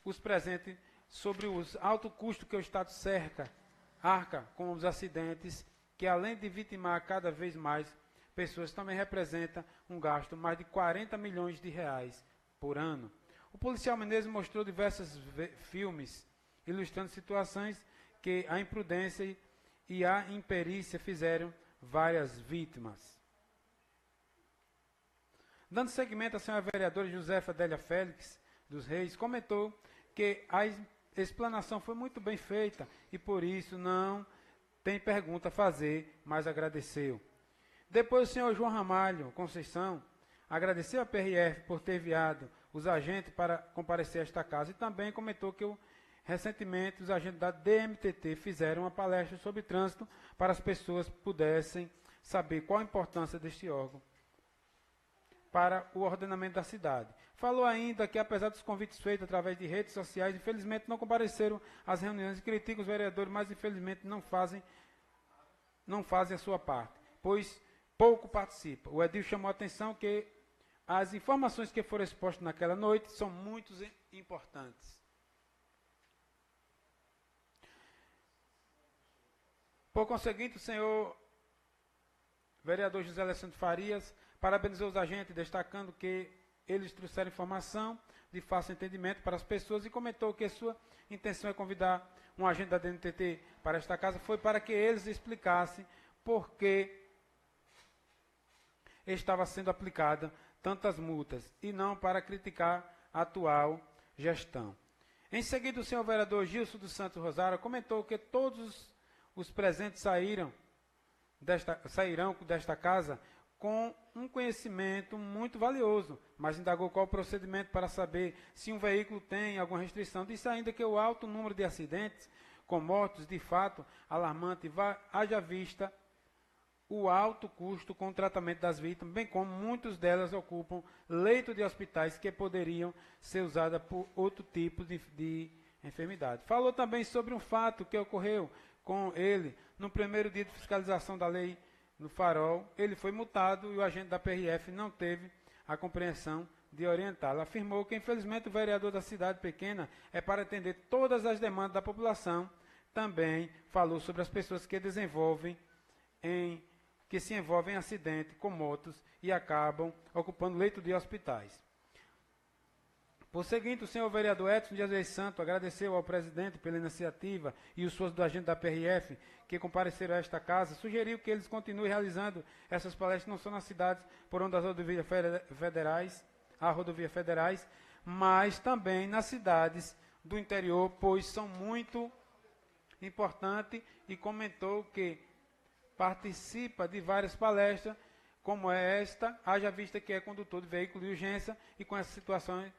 os presentes sobre os alto custo que o Estado arca com os acidentes, que além de vitimar cada vez mais pessoas, também representa um gasto mais de 40 milhões de reais por ano. O policial Menezes mostrou diversos filmes ilustrando situações que a imprudência e a imperícia fizeram várias vítimas. Dando seguimento à senhora vereadora Josefa Adélia Félix dos Reis, comentou que a explanação foi muito bem feita e por isso não tem pergunta a fazer, mas agradeceu. Depois o senhor João Ramalho Conceição agradeceu a PRF por ter enviado os agentes para comparecer a esta casa e também comentou que recentemente os agentes da DMTT fizeram uma palestra sobre trânsito para as pessoas pudessem saber qual a importância deste órgão para o ordenamento da cidade. Falou ainda que, apesar dos convites feitos através de redes sociais, infelizmente não compareceram às reuniões e criticam os vereadores, mas infelizmente não fazem a sua parte, pois pouco participam. O edil chamou a atenção que as informações que foram expostas naquela noite são muito importantes. Por conseguinte, o senhor vereador José Alessandro Farias parabenizou os agentes, destacando que eles trouxeram informação de fácil entendimento para as pessoas e comentou que sua intenção é convidar um agente da DNTT para esta casa, foi para que eles explicassem por que estava sendo aplicada tantas multas e não para criticar a atual gestão. Em seguida, o senhor vereador Gilson dos Santos Rosário comentou que todos os presentes sairão desta casa com um conhecimento muito valioso, mas indagou qual o procedimento para saber se um veículo tem alguma restrição. Disse ainda que o alto número de acidentes com mortos, de fato, alarmante, haja vista o alto custo com o tratamento das vítimas, bem como muitas delas ocupam leitos de hospitais que poderiam ser usados por outro tipo de enfermidade. Falou também sobre um fato que ocorreu com ele no primeiro dia de fiscalização da lei no Farol. Ele foi multado e o agente da PRF não teve a compreensão de orientá-lo. Afirmou que, infelizmente, o vereador da cidade pequena é para atender todas as demandas da população. Também falou sobre as pessoas que se envolvem em acidente com motos e acabam ocupando leito de hospitais. Por seguinte, o senhor vereador Edson de Azevedo Santo agradeceu ao presidente pela iniciativa e os sócios do agente da PRF que compareceram a esta casa, sugeriu que eles continuem realizando essas palestras não só nas cidades por onde as rodovias federais, mas também nas cidades do interior, pois são muito importantes, e comentou que participa de várias palestras, como é esta, haja vista que é condutor de veículo de urgência e com essas situações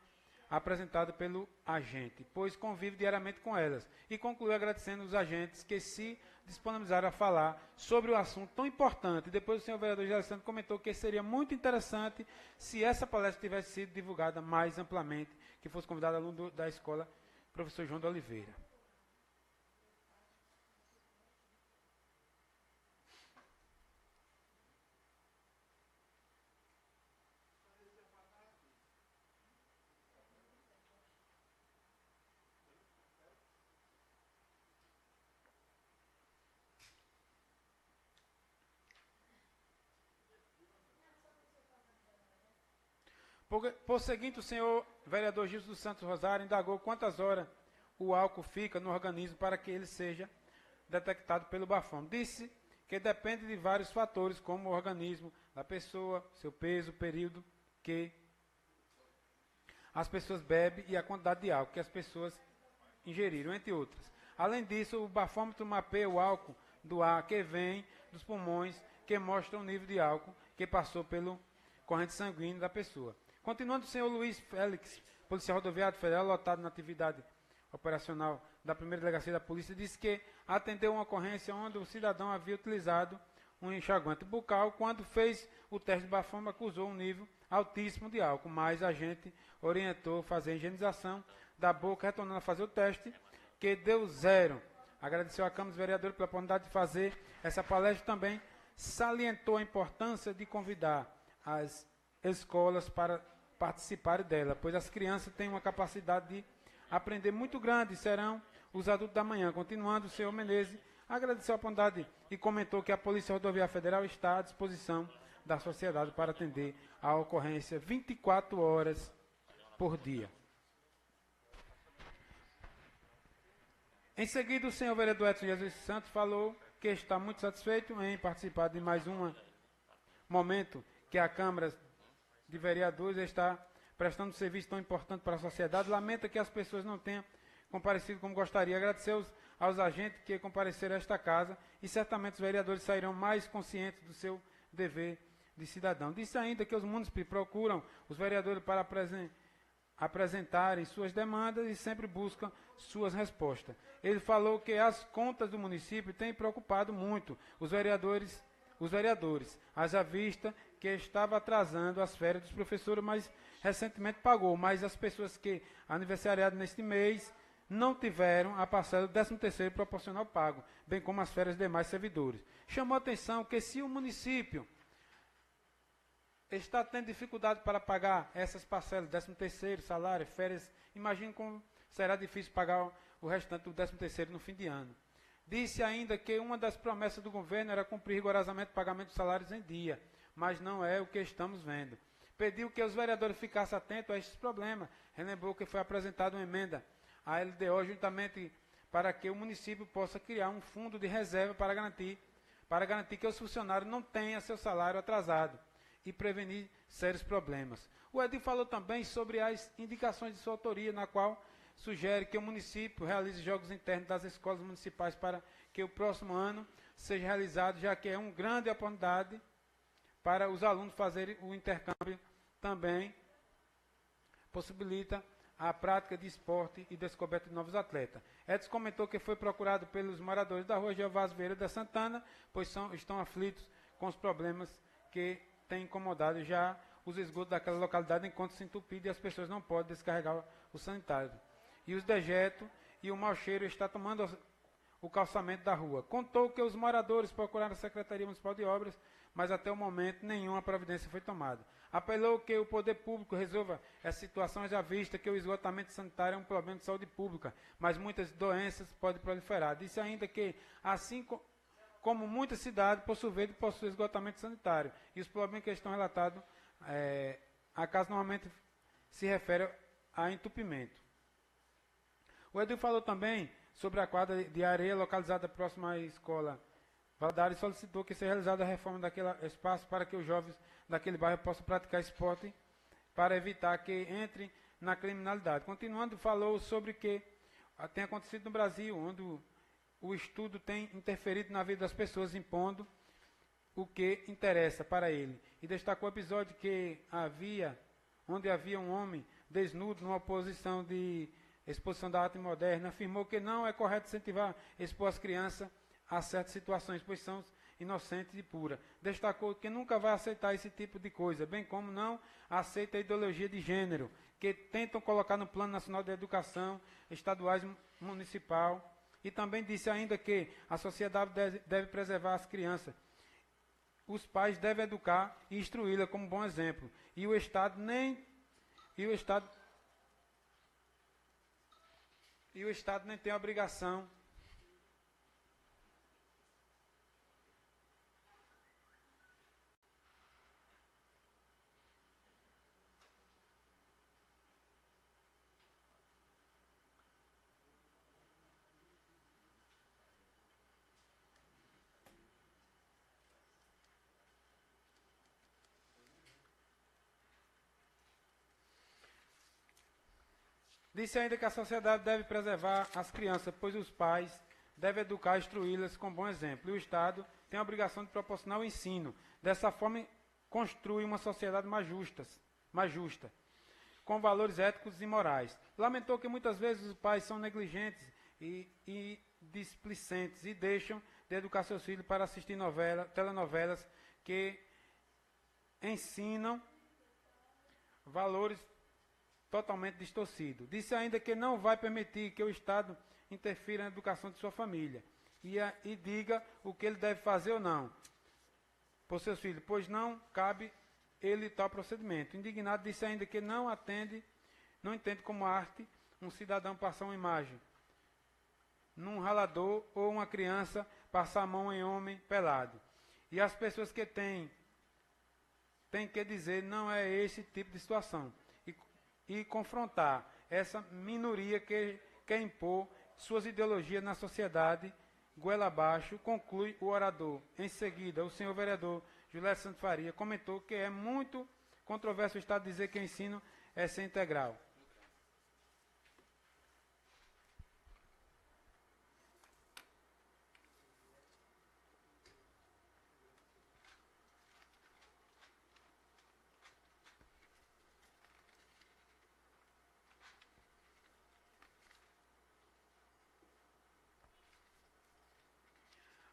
apresentada pelo agente, pois convive diariamente com elas. E concluiu agradecendo os agentes que se disponibilizaram a falar sobre o assunto tão importante. Depois o senhor vereador José Alessandro comentou que seria muito interessante se essa palestra tivesse sido divulgada mais amplamente, que fosse convidado aluno da escola, professor João de Oliveira. Por seguinte, o senhor vereador Gilson dos Santos Rosário indagou quantas horas o álcool fica no organismo para que ele seja detectado pelo bafômetro. Disse que depende de vários fatores, como o organismo da pessoa, seu peso, o período que as pessoas bebem e a quantidade de álcool que as pessoas ingeriram, entre outras. Além disso, o bafômetro mapeia o álcool do ar que vem dos pulmões, que mostra o nível de álcool que passou pelo corrente sanguínea da pessoa. Continuando, o senhor Luiz Félix, policial rodoviário federal, lotado na atividade operacional da primeira delegacia da polícia, disse que atendeu uma ocorrência onde o cidadão havia utilizado um enxaguante bucal. Quando fez o teste de bafômetro, acusou um nível altíssimo de álcool, mas a gente orientou fazer a higienização da boca, retornando a fazer o teste, que deu 0. Agradeceu à Câmara dos Vereadores pela oportunidade de fazer essa palestra. Também salientou a importância de convidar as escolas para participarem dela, pois as crianças têm uma capacidade de aprender muito grande e serão os adultos da manhã. Continuando, o senhor Menezes agradeceu a oportunidade e comentou que a Polícia Rodoviária Federal está à disposição da sociedade para atender a ocorrência 24 horas por dia. Em seguida, o senhor vereador Edson Jesus Santos falou que está muito satisfeito em participar de mais um momento que a Câmara de Vereadores está prestando um serviço tão importante para a sociedade. Lamenta que as pessoas não tenham comparecido como gostaria. Agradecer aos agentes que compareceram a esta casa e certamente os vereadores sairão mais conscientes do seu dever de cidadão. Disse ainda que os munícipes procuram os vereadores para apresentarem suas demandas e sempre buscam suas respostas. Ele falou que as contas do município têm preocupado muito os vereadores, haja vista que estava atrasando as férias dos professores, mas recentemente pagou, mas as pessoas que aniversariaram neste mês não tiveram a parcela do 13º proporcional pago, bem como as férias de demais servidores. Chamou a atenção que se o município está tendo dificuldade para pagar essas parcelas, 13º, salário, férias, imagine como será difícil pagar o restante do 13º no fim de ano. Disse ainda que uma das promessas do governo era cumprir rigorosamente o pagamento dos salários em dia, mas não é o que estamos vendo. Pediu que os vereadores ficassem atentos a estes problemas. Relembrou que foi apresentada uma emenda à LDO juntamente para que o município possa criar um fundo de reserva para garantir que os funcionários não tenham seu salário atrasado e prevenir sérios problemas. O Edil falou também sobre as indicações de sua autoria, na qual sugere que o município realize jogos internos das escolas municipais para que o próximo ano seja realizado, já que é uma grande oportunidade para os alunos fazerem o intercâmbio. Também possibilita a prática de esporte e descoberta de novos atletas. Edson comentou que foi procurado pelos moradores da rua Jeová Vieira da Santana, pois estão aflitos com os problemas que têm incomodado já os esgotos daquela localidade enquanto se entupido e as pessoas não podem descarregar o sanitário. E os dejetos e o mau cheiro está tomando o calçamento da rua. Contou que os moradores procuraram a Secretaria Municipal de Obras, mas até o momento nenhuma providência foi tomada. Apelou que o poder público resolva essa situação, já vista que o esgotamento sanitário é um problema de saúde pública, mas muitas doenças podem proliferar. Disse ainda que, assim como muitas cidades, Poço Verde possui esgotamento sanitário, e os problemas que estão relatados, a casa normalmente se refere a entupimento. O Edil falou também sobre a quadra de areia localizada próxima à escola Valadares e solicitou que seja realizada a reforma daquele espaço para que os jovens daquele bairro possam praticar esporte para evitar que entre na criminalidade. Continuando, falou sobre que tem acontecido no Brasil, onde o estudo tem interferido na vida das pessoas, impondo o que interessa para ele. E destacou o episódio onde havia um homem desnudo numa posição de exposição da arte moderna, afirmou que não é correto incentivar expor as crianças a certas situações, pois são inocentes e puras. Destacou que nunca vai aceitar esse tipo de coisa, bem como não aceita a ideologia de gênero, que tentam colocar no Plano Nacional de Educação, estaduais, municipal, e também disse ainda que a sociedade deve preservar as crianças. Os pais devem educar e instruí-la como bom exemplo, e o Estado nem tem a obrigação Disse ainda que a sociedade deve preservar as crianças, pois os pais devem educar e instruí-las com bom exemplo. E o Estado tem a obrigação de proporcionar o ensino. Dessa forma, construi uma sociedade mais justa, com valores éticos e morais. Lamentou que muitas vezes os pais são negligentes e displicentes e deixam de educar seus filhos para assistir telenovelas que ensinam valores totalmente distorcido. Disse ainda que não vai permitir que o Estado interfira na educação de sua família e diga o que ele deve fazer ou não por seus filhos, pois não cabe ele tal procedimento. Indignado, disse ainda que não entende como arte um cidadão passar uma imagem num ralador ou uma criança passar a mão em homem pelado. E as pessoas que têm que dizer não é esse tipo de situação. E confrontar essa minoria que quer impor suas ideologias na sociedade, goela abaixo, conclui o orador. Em seguida, o senhor vereador José Santos Faria comentou que é muito controverso o Estado dizer que o ensino é ser integral.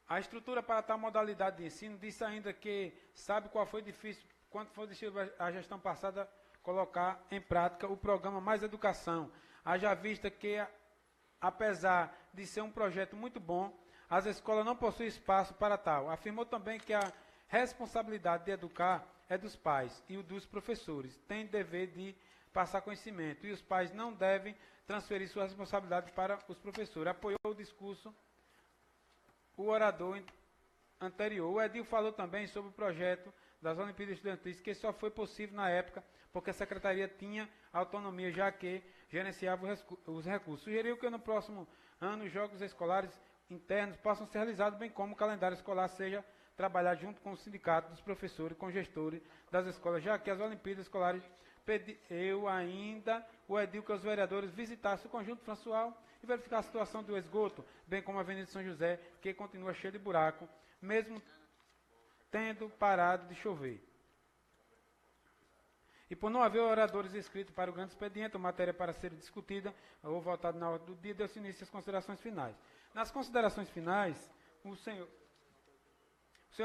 A estrutura para tal modalidade de ensino disse ainda que sabe quanto foi difícil a gestão passada colocar em prática o programa Mais Educação. Haja vista que, apesar de ser um projeto muito bom, as escolas não possuem espaço para tal. Afirmou também que a responsabilidade de educar é dos pais e o dos professores. Tem dever de passar conhecimento e os pais não devem transferir sua responsabilidade para os professores. Apoiou o discurso o orador anterior. O Edil falou também sobre o projeto das Olimpíadas Estudantis, que só foi possível na época porque a Secretaria tinha autonomia, já que gerenciava os recursos. Sugeriu que no próximo ano os jogos escolares internos possam ser realizados, bem como o calendário escolar seja trabalhado junto com o sindicato dos professores, com gestores das escolas, já que as Olimpíadas Escolares pediu ainda o Edil que os vereadores visitassem o conjunto François e verificar a situação do esgoto, bem como a Avenida São José, que continua cheia de buraco, mesmo tendo parado de chover. E por não haver oradores inscritos para o grande expediente, a matéria para ser discutida ou votada na hora do dia, deu-se início às considerações finais. Nas considerações finais, o senhor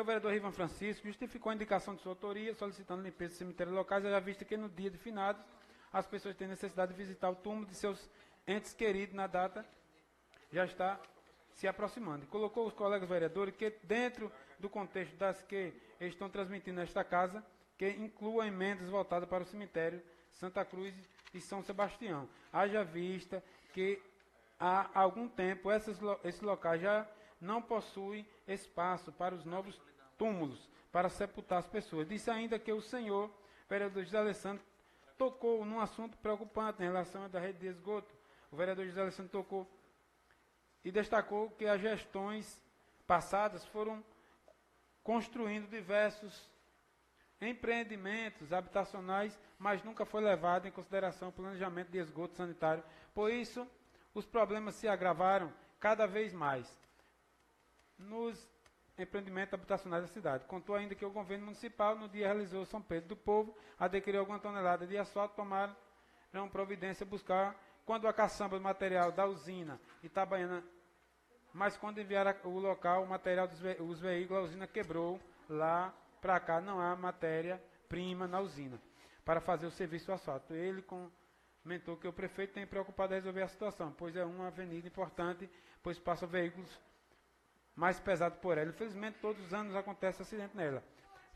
vereador Rivan Francisco justificou a indicação de sua autoria, solicitando limpeza de cemitérios locais, já vista que no dia de finados as pessoas têm necessidade de visitar o túmulo de seus entes queridos na data, já está se aproximando. E colocou os colegas vereadores que, dentro do contexto das que estão transmitindo nesta casa, que inclua emendas voltadas para o cemitério Santa Cruz e São Sebastião. Haja vista que há algum tempo esses locais já não possuem espaço para os novos túmulos para sepultar as pessoas. Disse ainda que o senhor vereador José Alessandro tocou num assunto preocupante em relação à rede de esgoto. O vereador José Alessandro tocou e destacou que as gestões passadas foram construindo diversos empreendimentos habitacionais, mas nunca foi levado em consideração o planejamento de esgoto sanitário. Por isso, os problemas se agravaram cada vez mais nos empreendimentos habitacionais da cidade. Contou ainda que o governo municipal, no dia realizou São Pedro do Povo, adquiriu alguma tonelada de asfalto, tomaram providência buscar quando a caçamba do material da usina Itabaiana, mas quando enviaram o local, o material dos veículos, a usina quebrou lá para cá, não há matéria-prima na usina para fazer o serviço do asfalto. Ele comentou que o prefeito tem preocupado em resolver a situação, pois é uma avenida importante, pois passam veículos mais pesados por ela. Infelizmente, todos os anos acontece acidente nela.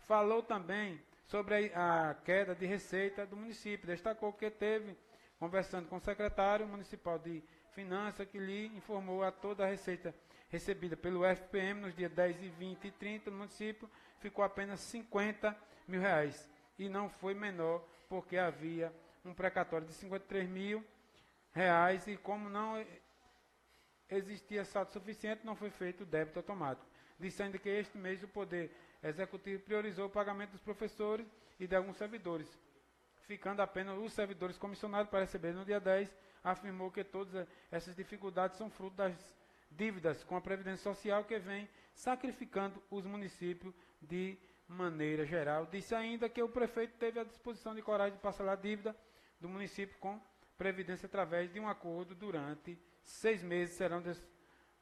Falou também sobre a queda de receita do município. Destacou que teve, conversando com o secretário municipal de Finanças, que lhe informou a toda a receita recebida pelo FPM nos dias 10, 20 e 30 no município, ficou apenas R$50 mil, e não foi menor, porque havia um precatório de R$53 mil, e como não existia saldo suficiente, não foi feito o débito automático. Disse ainda que este mês o Poder Executivo priorizou o pagamento dos professores e de alguns servidores, ficando apenas os servidores comissionados para receber no dia 10, afirmou que todas essas dificuldades são fruto das dívidas com a Previdência Social que vem sacrificando os municípios de maneira geral. Disse ainda que o prefeito teve a disposição de coragem de parcelar a dívida do município com Previdência através de um acordo durante 6 meses serão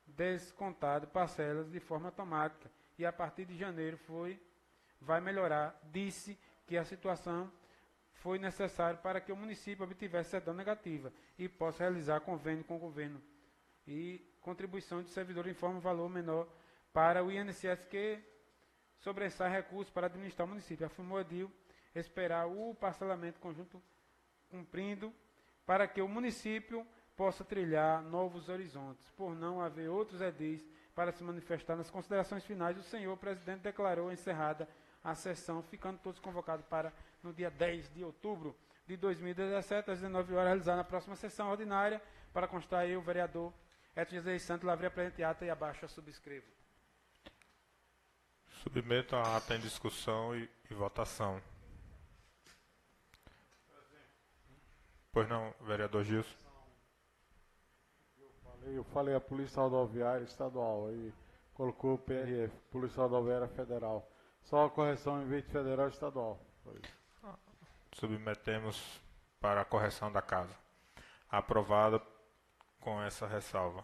descontadas parcelas de forma automática e a partir de janeiro vai melhorar. Disse que a situação foi necessária para que o município obtivesse certidão negativa e possa realizar convênio com o governo e contribuição de servidor em forma de valor menor para o INSS que sobressai recursos para administrar o município. Afirmou Edil esperar o parcelamento conjunto cumprindo para que o município possa trilhar novos horizontes. Por não haver outros edis para se manifestar nas considerações finais, o senhor presidente declarou encerrada a sessão, ficando todos convocados para, no dia 10 de outubro de 2017, às 19 horas, realizar na próxima sessão ordinária, para constar eu, o vereador Edson José Santos, lavrei a presente ata e abaixo a subscrevo. Submeto a ata em discussão e votação. Pois não, vereador Gilson. Eu falei a Polícia Rodoviária Estadual, aí colocou o PRF, Polícia Rodoviária Federal. Só a correção em vez de federal estadual. Submetemos para a correção da casa. Aprovado com essa ressalva.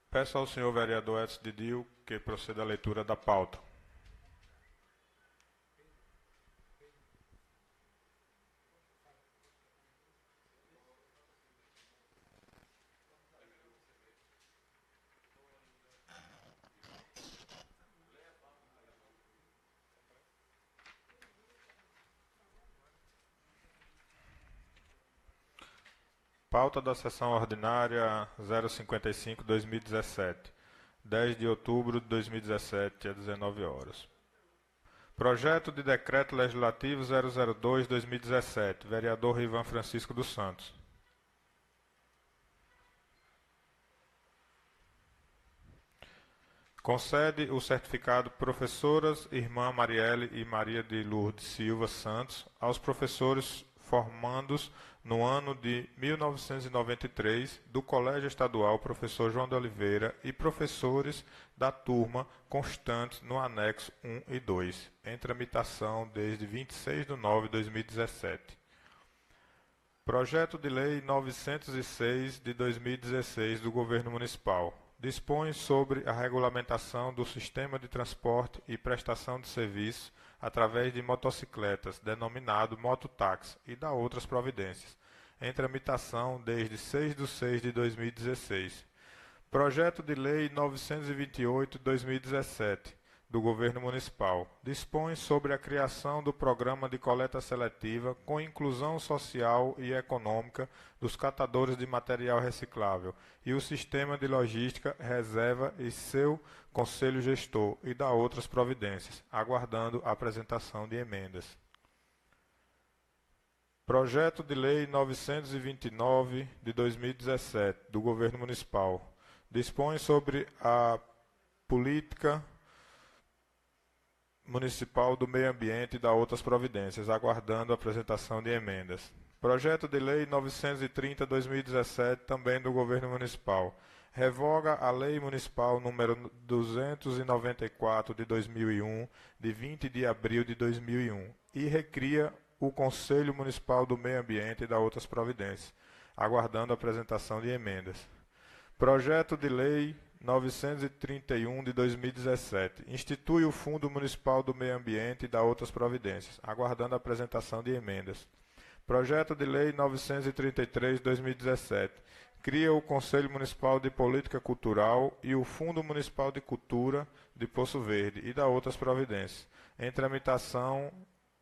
Peço ao senhor vereador Edson Didil que proceda à leitura da pauta. Pauta da sessão ordinária 055-2017, 10 de outubro de 2017, às 19 horas. Projeto de Decreto Legislativo 002-2017, vereador Rivan Francisco dos Santos. Concede o certificado professoras Irmã Marielle e Maria de Lourdes Silva Santos aos professores formandos no ano de 1993 do Colégio Estadual Professor João de Oliveira e professores da turma constantes no anexo 1 e 2, em tramitação desde 26 de nove de 2017. Projeto de Lei 906 de 2016 do Governo Municipal. Dispõe sobre a regulamentação do sistema de transporte e prestação de serviço através de motocicletas, denominado mototáxi, e da outras providências, em tramitação desde 6 de 6 de 2016. Projeto de Lei 928/2017, do Governo Municipal, dispõe sobre a criação do Programa de Coleta Seletiva com inclusão social e econômica dos catadores de material reciclável e o sistema de logística, reserva e seu Conselho Gestor e da outras providências, aguardando a apresentação de emendas. Projeto de Lei 929 de 2017, do Governo Municipal, dispõe sobre a política municipal do meio ambiente e da outras providências, aguardando a apresentação de emendas. Projeto de Lei 930/2017, também do Governo Municipal, revoga a Lei Municipal número 294 de 2001, de 20 de abril de 2001, e recria o Conselho Municipal do Meio Ambiente e da outras providências, aguardando a apresentação de emendas. Projeto de Lei 931 de 2017, institui o Fundo Municipal do Meio Ambiente e da outras providências, aguardando a apresentação de emendas. Projeto de Lei 933 de 2017, cria o Conselho Municipal de Política Cultural e o Fundo Municipal de Cultura de Poço Verde e da outras providências, em tramitação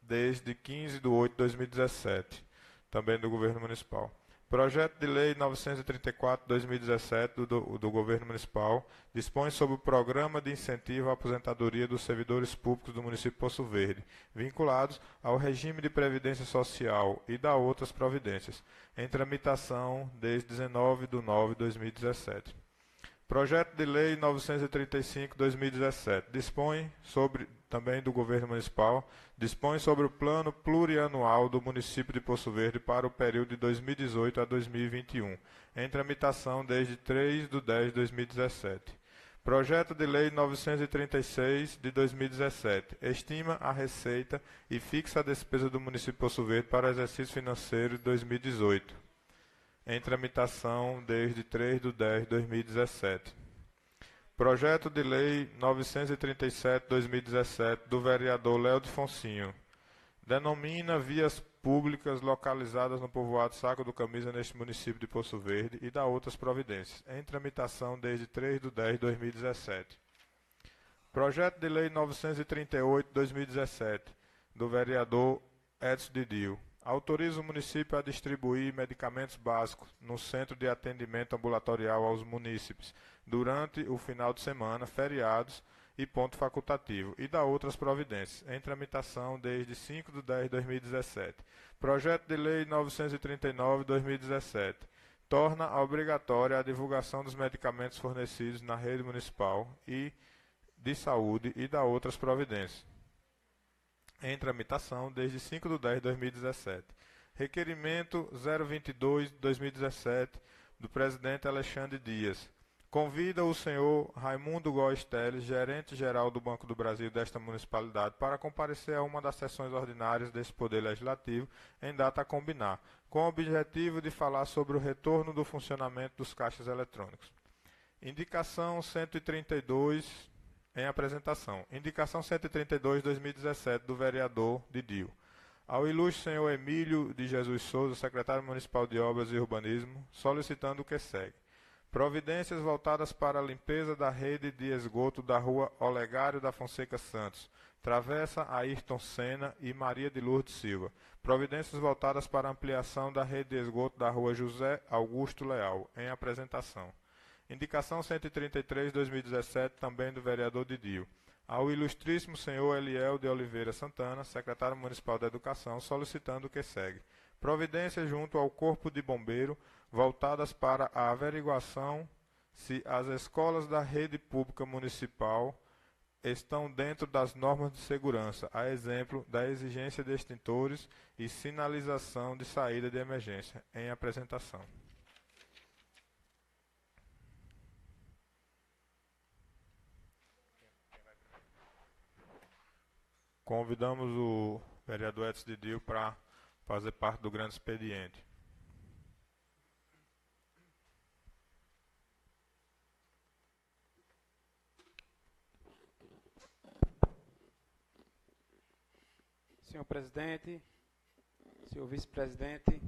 desde 15 de 8 de 2017, também do Governo Municipal. Projeto de Lei 934/2017 do Governo Municipal dispõe sobre o Programa de Incentivo à Aposentadoria dos Servidores Públicos do município de Poço Verde, vinculados ao regime de previdência social e da outras providências, em tramitação desde 19 de nove de 2017. Projeto de Lei 935/2017 dispõe sobre, também do Governo Municipal, dispõe sobre o Plano Plurianual do município de Poço Verde para o período de 2018 a 2021, em tramitação desde 3 de 10 de 2017. Projeto de Lei 936 de 2017 estima a receita e fixa a despesa do município de Poço Verde para o exercício financeiro de 2018. Em tramitação desde 3 de 10 de 2017. Projeto de Lei 937/2017 do vereador Léo de Foncinho. Denomina vias públicas localizadas no povoado Saco do Camisa neste município de Poço Verde e da outras providências. Em tramitação desde 3 de 10 de 2017. Projeto de Lei 938/2017. do vereador Edson Didil. Autoriza o município a distribuir medicamentos básicos no Centro de Atendimento Ambulatorial aos munícipes durante o final de semana, feriados e ponto facultativo, e dá outras providências, em tramitação desde 5/10/2017. Projeto de Lei 939/2017. Torna obrigatória a divulgação dos medicamentos fornecidos na rede municipal e de saúde e dá outras providências, em tramitação desde 5/10/2017. Requerimento 022/2017 do presidente Alexandre Dias. Convida o senhor Raimundo Góes Teles, gerente-geral do Banco do Brasil desta municipalidade, para comparecer a uma das sessões ordinárias deste Poder Legislativo, em data a combinar, com o objetivo de falar sobre o retorno do funcionamento dos caixas eletrônicos. Indicação 132, em apresentação. Indicação 132/2017 do vereador Didil. Ao ilustre senhor Emílio de Jesus Souza, secretário municipal de Obras e Urbanismo, solicitando o que segue. Providências voltadas para a limpeza da rede de esgoto da rua Olegário da Fonseca Santos, Travessa Ayrton Senna e Maria de Lourdes Silva. Providências voltadas para a ampliação da rede de esgoto da rua José Augusto Leal, em apresentação. Indicação 133/2017, também do vereador Didil. Ao ilustríssimo senhor Eliel de Oliveira Santana, secretário municipal da Educação, solicitando o que segue. Providências junto ao Corpo de Bombeiro voltadas para a averiguação se as escolas da rede pública municipal estão dentro das normas de segurança, a exemplo da exigência de extintores e sinalização de saída de emergência, em apresentação. Convidamos o vereador Edson Didil para fazer parte do grande expediente. Senhor presidente, senhor vice-presidente,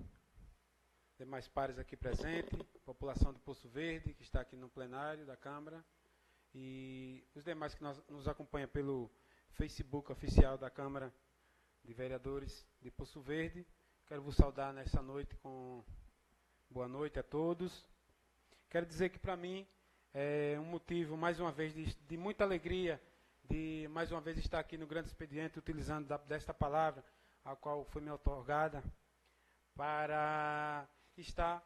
demais pares aqui presentes, população do Poço Verde, que está aqui no plenário da Câmara, e os demais que nos acompanham pelo Facebook oficial da Câmara de Vereadores de Poço Verde. Quero vos saudar nessa noite com boa noite a todos. Quero dizer que para mim é um motivo, mais uma vez, de muita alegria, de mais uma vez estar aqui no grande expediente, utilizando desta palavra, a qual foi me outorgada, para estar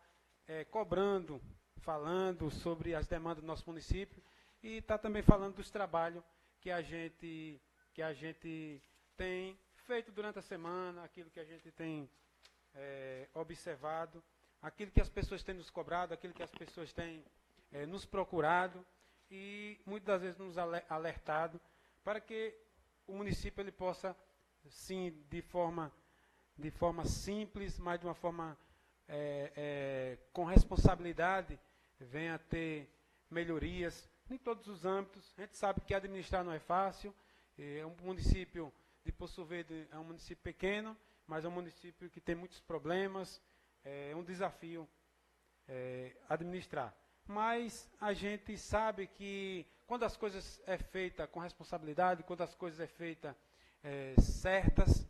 cobrando, falando sobre as demandas do nosso município e estar também falando dos trabalhos que a gente tem feito durante a semana, aquilo que a gente tem observado, aquilo que as pessoas têm nos cobrado, aquilo que as pessoas têm nos procurado e muitas das vezes nos alertado para que o município ele possa, sim, de forma simples, mas de uma forma com responsabilidade, venha a ter melhorias em todos os âmbitos. A gente sabe que administrar não é fácil, é um município de Poço Verde, é um município pequeno, mas é um município que tem muitos problemas, é um desafio administrar. Mas a gente sabe que quando as coisas é feita com responsabilidade, quando as coisas é feita certas,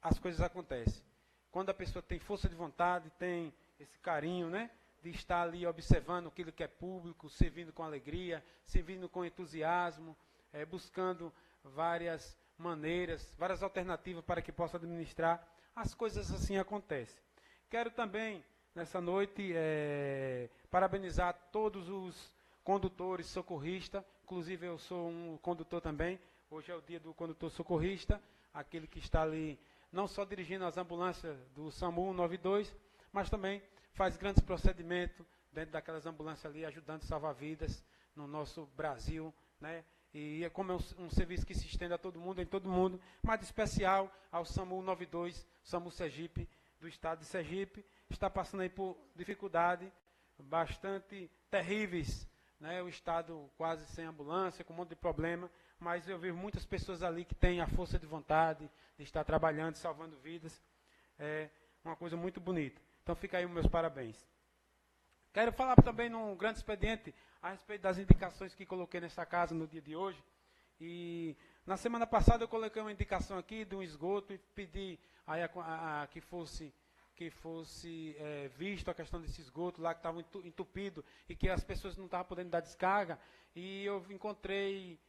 as coisas acontecem. Quando a pessoa tem força de vontade, tem esse carinho, né, de estar ali observando aquilo que é público, servindo com alegria, servindo com entusiasmo, buscando várias maneiras, várias alternativas para que possa administrar, as coisas assim acontecem. Quero também, nessa noite, parabenizar todos os condutores socorristas, inclusive eu sou um condutor também, hoje é o dia do condutor socorrista, aquele que está ali não só dirigindo as ambulâncias do SAMU 192, mas também faz grandes procedimentos dentro daquelas ambulâncias ali, ajudando a salvar vidas no nosso Brasil, né? E como é um serviço que se estende a todo mundo, em todo mundo, mas de especial ao SAMU 92, SAMU Sergipe, do estado de Sergipe, está passando aí por dificuldade bastante terríveis, né? O estado quase sem ambulância, com um monte de problema, mas eu vejo muitas pessoas ali que têm a força de vontade de estar trabalhando, salvando vidas. É uma coisa muito bonita. Então fica aí os meus parabéns. Quero falar também num grande expediente a respeito das indicações que coloquei nessa casa no dia de hoje. E Na semana passada eu coloquei uma indicação aqui de um esgoto e pedi aí que fosse visto a questão desse esgoto lá que estava entupido e que as pessoas não estavam podendo dar descarga. E eu encontrei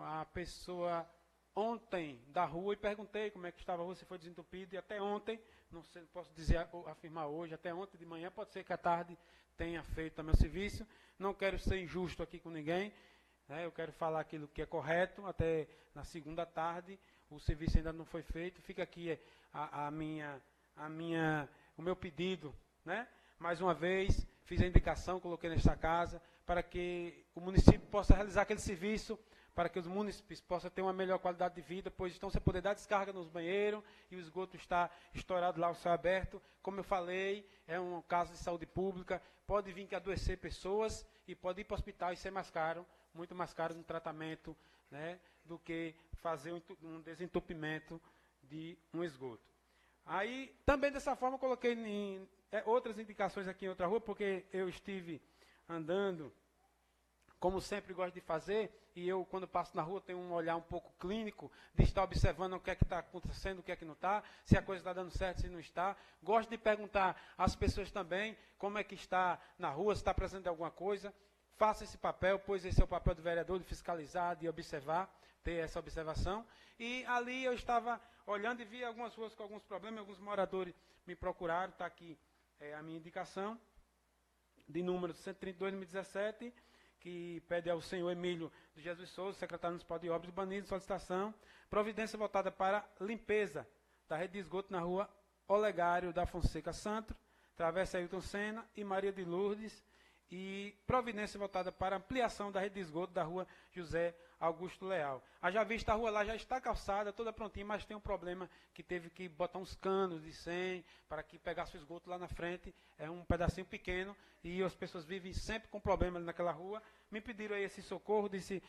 a pessoa ontem da rua e perguntei como é que estava a rua, se foi desentupido, e até ontem, não sei, posso dizer, afirmar hoje, até ontem de manhã, pode ser que à tarde tenha feito também o serviço. Não quero ser injusto aqui com ninguém, né, eu quero falar aquilo que é correto, até na segunda tarde, o serviço ainda não foi feito, fica aqui o meu pedido, né? Mais uma vez, fiz a indicação, coloquei nesta casa, para que o município possa realizar aquele serviço, para que os munícipes possam ter uma melhor qualidade de vida, pois estão sem poder dar descarga nos banheiros, e o esgoto está estourado lá, o céu aberto. Como eu falei, é um caso de saúde pública, pode vir que adoecer pessoas, e pode ir para o hospital e ser mais caro, muito mais caro no tratamento, né, do que fazer um desentupimento de um esgoto. Aí, também dessa forma, eu coloquei outras indicações aqui em outra rua, porque eu estive andando, como sempre gosto de fazer, e eu, quando passo na rua, tenho um olhar um pouco clínico, de estar observando o que é que está acontecendo, o que é que não está, se a coisa está dando certo, se não está. Gosto de perguntar às pessoas também como é que está na rua, se está presente alguma coisa. Faça esse papel, pois esse é o papel do vereador, de fiscalizar, de observar, ter essa observação. E ali eu estava olhando e vi algumas ruas com alguns problemas, alguns moradores me procuraram, está aqui a minha indicação, de número 132/2017, que pede ao senhor Emílio de Jesus Souza, secretário municipal de obras urbanismo, solicitação, providência voltada para limpeza da rede de esgoto na rua Olegário da Fonseca Santos, Travessa Ailton Senna e Maria de Lourdes, e providência voltada para ampliação da rede de esgoto da rua José Augusto Leal. Haja vista, a rua lá já está calçada, toda prontinha, mas tem um problema que teve que botar uns canos de 100 para que pegasse o esgoto lá na frente. É um pedacinho pequeno e as pessoas vivem sempre com problema ali naquela rua. Me pediram aí esse socorro, disse,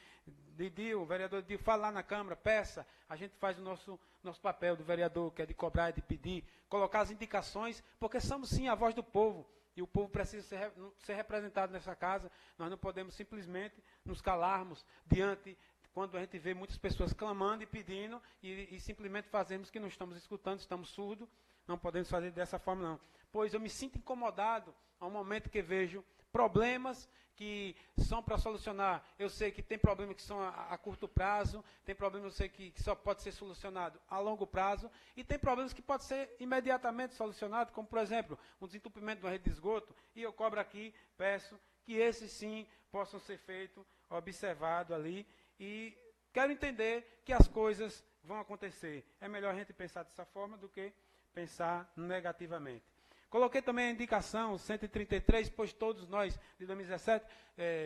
o vereador Didil, fala lá na Câmara, peça, a gente faz o nosso papel do vereador, que é de cobrar, de pedir, colocar as indicações, porque somos sim a voz do povo. E o povo precisa ser representado nessa casa. Nós não podemos simplesmente nos calarmos diante, quando a gente vê muitas pessoas clamando e pedindo, e simplesmente fazemos que não estamos escutando, estamos surdos. Não podemos fazer dessa forma, não. Pois eu me sinto incomodado ao momento que vejo problemas que são para solucionar. Eu sei que tem problemas que são a curto prazo, tem problemas eu sei que só pode ser solucionado a longo prazo, e tem problemas que podem ser imediatamente solucionados, como, por exemplo, um desentupimento de uma rede de esgoto, e eu cobro aqui, peço que esses sim possam ser feitos, observados ali, e quero entender que as coisas vão acontecer. É melhor a gente pensar dessa forma do que pensar negativamente. Coloquei também a indicação 133, pois todos nós, de 2017,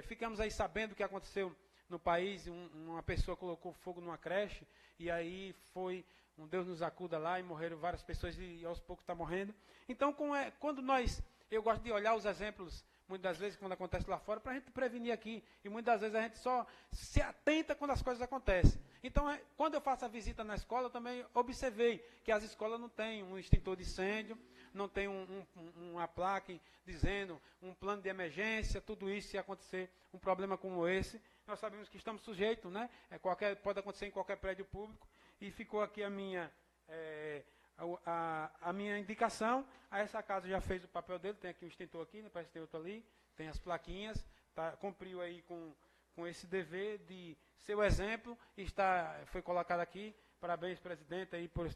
ficamos aí sabendo o que aconteceu no país. Uma pessoa colocou fogo numa creche, e aí foi, um Deus nos acuda lá, e morreram várias pessoas, e aos poucos está morrendo. Então, quando eu gosto de olhar os exemplos, muitas vezes, quando acontece lá fora, para a gente prevenir aqui. E muitas vezes a gente só se atenta quando as coisas acontecem. Então, quando eu faço a visita na escola, eu também observei que as escolas não têm um extintor de incêndio, não tem uma placa dizendo um plano de emergência, tudo isso, se acontecer um problema como esse, nós sabemos que estamos sujeitos, né? Pode acontecer em qualquer prédio público, e ficou aqui a minha indicação. Essa casa já fez o papel dele, tem aqui um extintor aqui, né, parece que tem outro ali, tem as plaquinhas, cumpriu aí com esse dever de ser o exemplo, e foi colocado aqui. Parabéns, presidente, aí por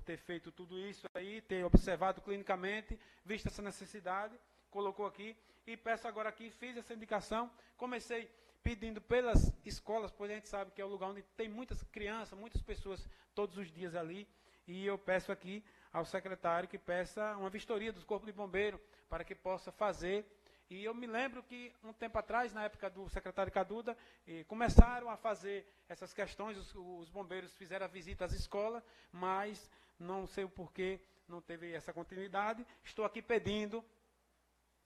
ter feito tudo isso aí, ter observado clinicamente, visto essa necessidade, colocou aqui, e peço agora aqui, fiz essa indicação, comecei pedindo pelas escolas, pois a gente sabe que é o lugar onde tem muitas crianças, muitas pessoas todos os dias ali, e eu peço aqui ao secretário que peça uma vistoria dos corpos de bombeiro, para que possa fazer. E eu me lembro que, um tempo atrás, na época do secretário Caduda, começaram a fazer essas questões, os bombeiros fizeram a visita às escolas, mas não sei o porquê, não teve essa continuidade. Estou aqui pedindo,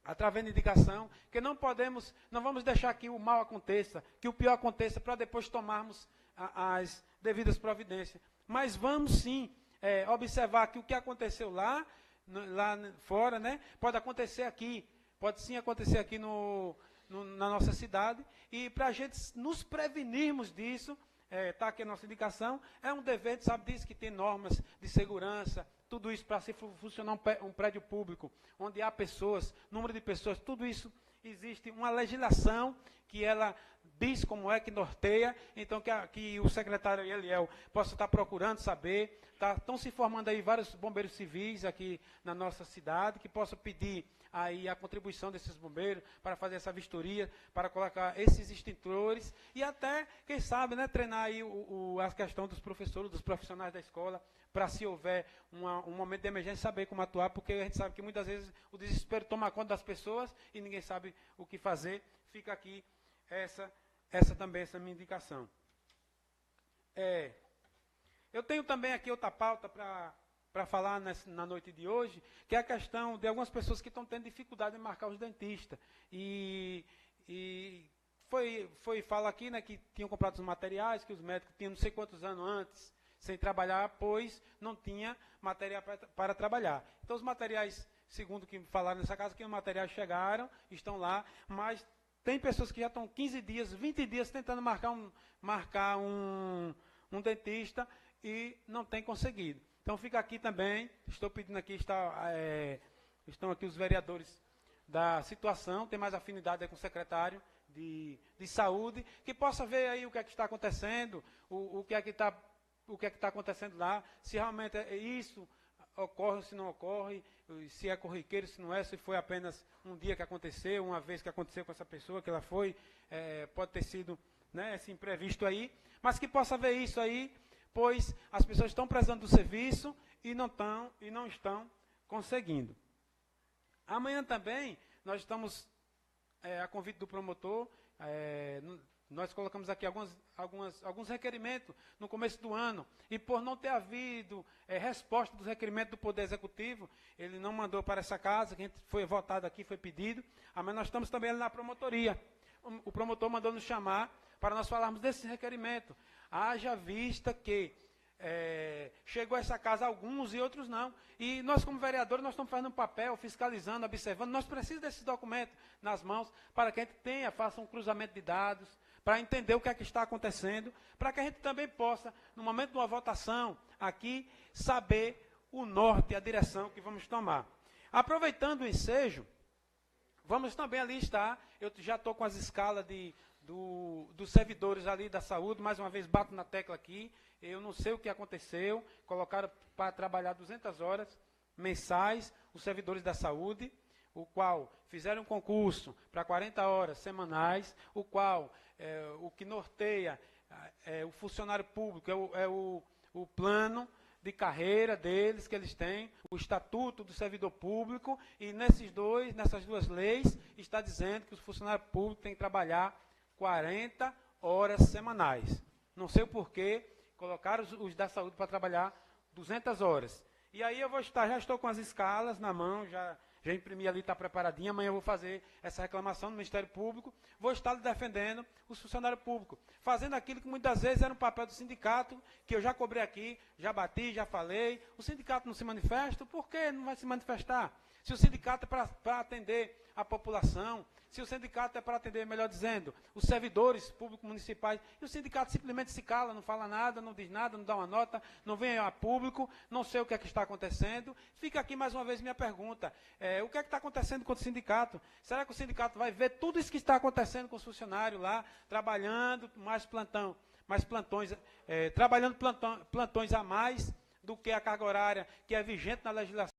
através de indicação, que não vamos deixar que o mal aconteça, que o pior aconteça, para depois tomarmos as devidas providências. Mas vamos sim observar que o que aconteceu lá fora, né, pode acontecer aqui. Pode sim acontecer aqui na nossa cidade, e para a gente nos prevenirmos disso, está aqui a nossa indicação, é um dever, sabe disso, que tem normas de segurança, tudo isso para se funcionar um prédio público, onde há pessoas, número de pessoas, tudo isso, existe uma legislação que ela diz como é que norteia, então que o secretário Eliel possa estar procurando saber, estão se formando aí vários bombeiros civis aqui na nossa cidade, que possam pedir aí a contribuição desses bombeiros para fazer essa vistoria, para colocar esses extintores e até, quem sabe, né, treinar aí a questão dos professores, dos profissionais da escola, para se houver um momento de emergência, saber como atuar, porque a gente sabe que muitas vezes o desespero toma conta das pessoas e ninguém sabe o que fazer. Fica aqui também essa minha indicação. Eu tenho também aqui outra pauta para falar na noite de hoje, que é a questão de algumas pessoas que estão tendo dificuldade em marcar os dentistas. E fala aqui, né, que tinham comprado os materiais, que os médicos tinham não sei quantos anos antes sem trabalhar, pois não tinha material para trabalhar. Então, os materiais, segundo o que falaram nessa casa, que os materiais chegaram, estão lá, mas tem pessoas que já estão 15 dias, 20 dias tentando marcar um dentista e não tem conseguido. Então, fica aqui também, estou pedindo aqui, estão aqui os vereadores da situação, tem mais afinidade aí com o secretário de saúde, que possa ver aí o que é que está acontecendo, o que é que está acontecendo lá, se realmente isso ocorre ou se não ocorre, se é corriqueiro, se não é, se foi apenas um dia que aconteceu, uma vez que aconteceu com essa pessoa, que ela foi, pode ter sido, né, esse imprevisto aí, mas que possa ver isso aí, pois as pessoas estão precisando do serviço e não estão conseguindo. Amanhã também, nós estamos, a convite do promotor, nós colocamos aqui alguns requerimentos no começo do ano, e por não ter havido resposta dos requerimentos do Poder Executivo, ele não mandou para essa casa, que a gente foi votado aqui, foi pedido, mas nós estamos também ali na promotoria. O promotor mandou nos chamar para nós falarmos desse requerimento. Haja vista que chegou a essa casa alguns e outros não. E nós, como vereadores, nós estamos fazendo um papel, fiscalizando, observando. Nós precisamos desses documentos nas mãos para que a gente faça um cruzamento de dados, para entender o que é que está acontecendo, para que a gente também possa, no momento de uma votação aqui, saber o norte e a direção que vamos tomar. Aproveitando o ensejo, vamos também ali estar, eu já estou com as escalas dos servidores ali da saúde, mais uma vez bato na tecla aqui, eu não sei o que aconteceu, colocaram para trabalhar 200 horas mensais os servidores da saúde, o qual fizeram um concurso para 40 horas semanais, o qual o que norteia o funcionário público é o plano de carreira deles, que eles têm, o estatuto do servidor público, e nessas duas leis está dizendo que os funcionários públicos têm que trabalhar 40 horas semanais. Não sei o porquê, colocaram os da saúde para trabalhar 200 horas. E aí já estou com as escalas na mão, já imprimi ali, está preparadinha, amanhã eu vou fazer essa reclamação no Ministério Público, vou estar defendendo os funcionários públicos, fazendo aquilo que muitas vezes era um papel do sindicato, que eu já cobrei aqui, já bati, já falei, o sindicato não se manifesta, por que não vai se manifestar? Se o sindicato é para atender a população, se o sindicato é para atender, melhor dizendo, os servidores públicos municipais, e o sindicato simplesmente se cala, não fala nada, não diz nada, não dá uma nota, não vem a público, não sei o que é que está acontecendo. Fica aqui mais uma vez minha pergunta, o que é que está acontecendo com o sindicato? Será que o sindicato vai ver tudo isso que está acontecendo com os funcionários lá, trabalhando plantões, trabalhando plantões a mais do que a carga horária que é vigente na legislação?